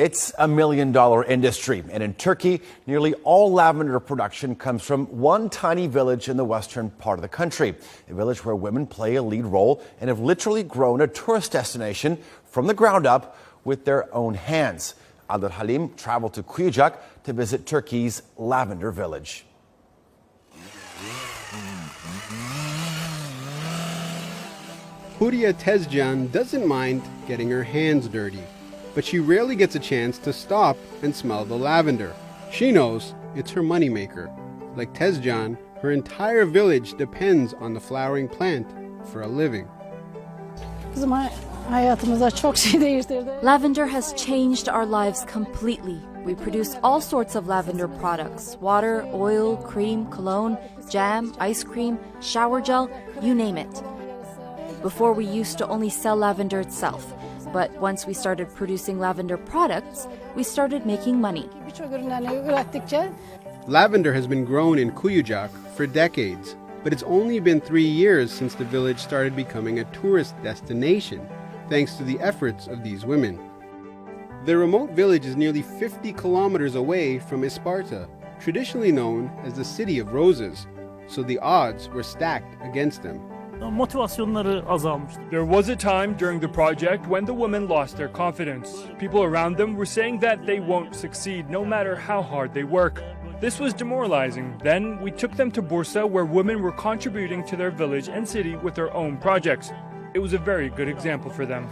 It's a $1 million industry, and in Turkey, nearly all lavender production comes from one tiny village in the western part of the country, a village where women play a lead role and have literally grown a tourist destination from the ground up with their own hands. Abdul Halim traveled to Kuyucak to visit Turkey's lavender village. Huriye Tezcan doesn't mind getting her hands dirty, but she rarely gets a chance to stop and smell the lavender. She knows it's her moneymaker. Like Tezcan, her entire village depends on the flowering plant for a living. Lavender has changed our lives completely. We produce all sorts of lavender products: water, oil, cream, cologne, jam, ice cream, shower gel, you name it. Before, we used to only sell lavender itself, but once we started producing lavender products, we started making money. Lavender has been grown in Kuyucak for decades, but it's only been 3 years since the village started becoming a tourist destination, thanks to the efforts of these women. The remote village is nearly 50 kilometers away from Isparta, traditionally known as the City of Roses, so the odds were stacked against them. There was a time during the project when the women lost their confidence. People around them were saying that they won't succeed no matter how hard they work. This was demoralizing. Then we took them to Bursa, where women were contributing to their village and city with their own projects. It was a very good example for them.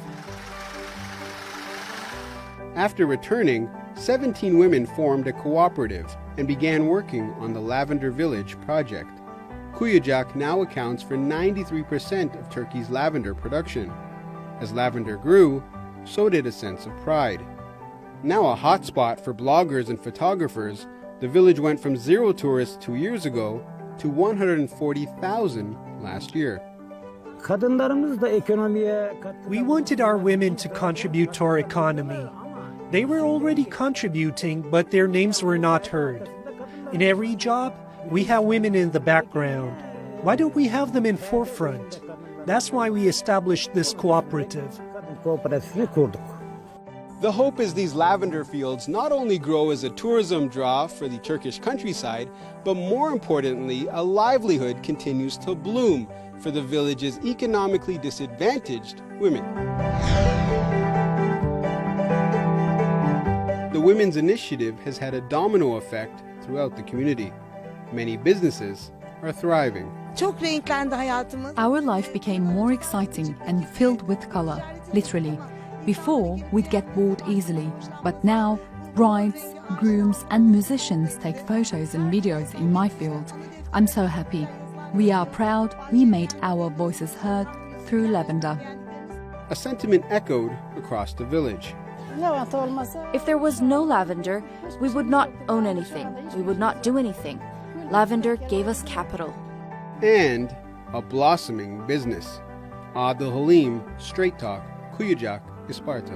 After returning, 17 women formed a cooperative and began working on the Lavender Village project. Kuyucak now accounts for 93% of Turkey's lavender production. As lavender grew, so did a sense of pride. Now a hotspot for bloggers and photographers, the village went from 0 tourists 2 years ago to 140,000 last year. We wanted our women to contribute to our economy. They were already contributing, but their names were not heard. In every job, we have women in the background. Why don't we have them in forefront? That's why we established this cooperative. The hope is these lavender fields not only grow as a tourism draw for the Turkish countryside, but more importantly, a livelihood continues to bloom for the village's economically disadvantaged women. The women's initiative has had a domino effect throughout the community. Many businesses are thriving. Our life became more exciting and filled with color, literally. Before, we'd get bored easily, but now, brides, grooms and musicians take photos and videos in my field. I'm so happy. We are proud we made our voices heard through lavender. A sentiment echoed across the village. If there was no lavender, we would not own anything. We would not do anything. Lavender gave us capital. And a blossoming business. Abdul Halim, Straight Talk, Kuyucak, Isparta.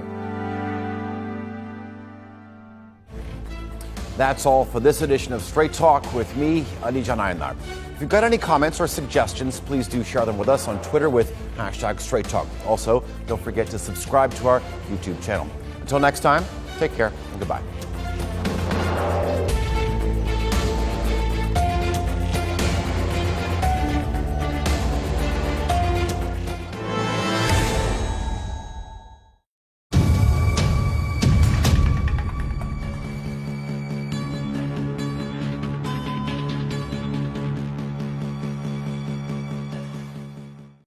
That's all for this edition of Straight Talk with me, Ali Can Aynar. If you've got any comments or suggestions, please do share them with us on Twitter with #StraightTalk. Also, don't forget to subscribe to our YouTube channel. Until next time, take care and goodbye.